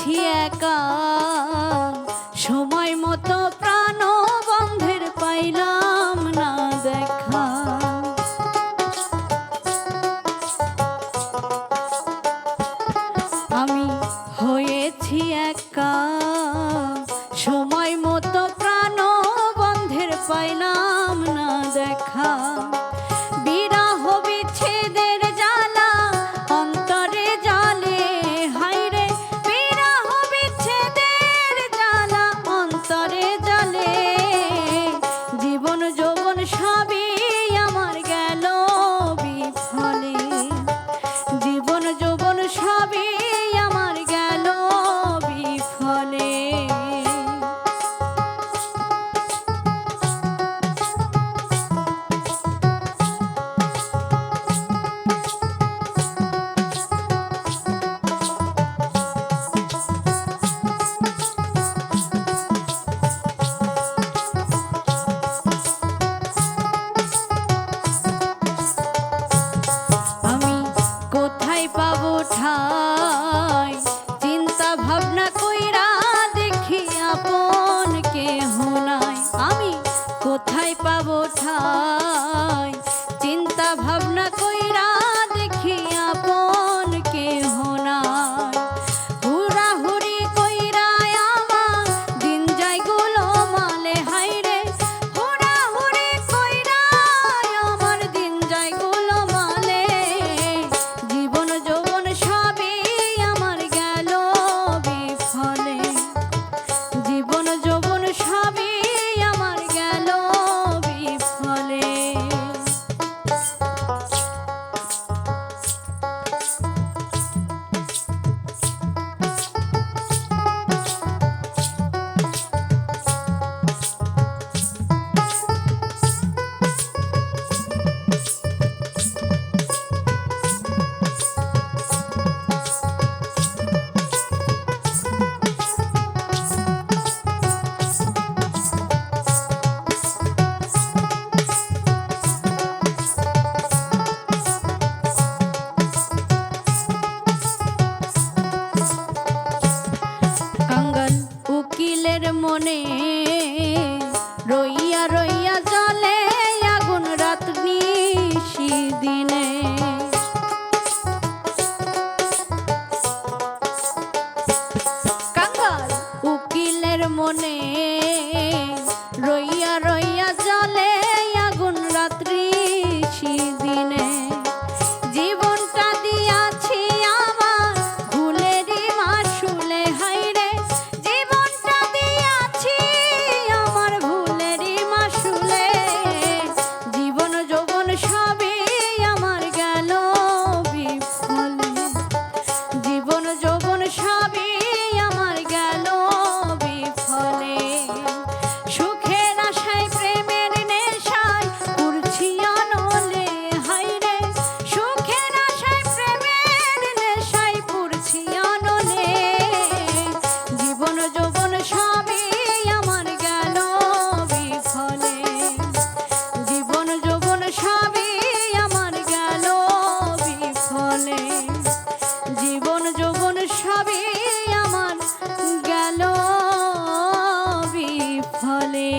হয়েছি একা, সময় মতো প্রাণ বন্ধের পাইলাম না দেখা। আমি হয়েছি একা, সময় মতো প্রাণ বন্ধের পাইলাম না দেখা। বিরহ বিচ্ছেদের জ্বালা অন্তরে জ্বলে, হায়রে বিরহ বিচ্ছেদের জ্বালা অন্তরে জ্বলে। জীবন যৌবন সবই আমার গেল বিফলে, জীবন যৌবন সবই আমার গেল বিফলে। পাবো ঠাই চিন্তা ভাবনা কইরা দেখি আপন কেহ নাই। আমি কোথায় পাবো ঠাই চিন্তা ভাবনা কইরা দেখি আপন কেহ নাই। হুড়াহুড়ি কইরা আমার দিন যায় গোলমালে, হায়রে হুড়াহুড়ি কইরা আমার দিন যায় গোলমালে। জীবন যৌবন সবই আমার গেল বিফলে, জীবন যৌবন সবই আমার গেল বিফলে। উকিলের মনে রইয়া রইয়া জ্বলে আগুন রাত নিশি দিনে। কাঙ্গাল উকিলের মনে রইয়া রইয়া জ্বলে আগুন রাত্রি দিনে। জীবনটা দিয়াছি আমার ভুলেরই মাসুলে, হায়রে জীবনটা দিয়াছি আমার ভুলেরই মাসুলে। জীবন যৌবন সবই আমার গেল বিফলে, জীবন যৌবন সবই আমার গেল বিফলে। সুখের আশায় প্রেমের নেশায় পুরছি অনলে, হায়রে সুখের আশায় প্রেমের নেশায় পুরছি অনলে। জীবন যৌবন সবই আমার গেল বিফলে, জীবন যৌবন সবই আমার গেল বিফলে, জীবন যৌবন সবই আমার গেল বিফলে।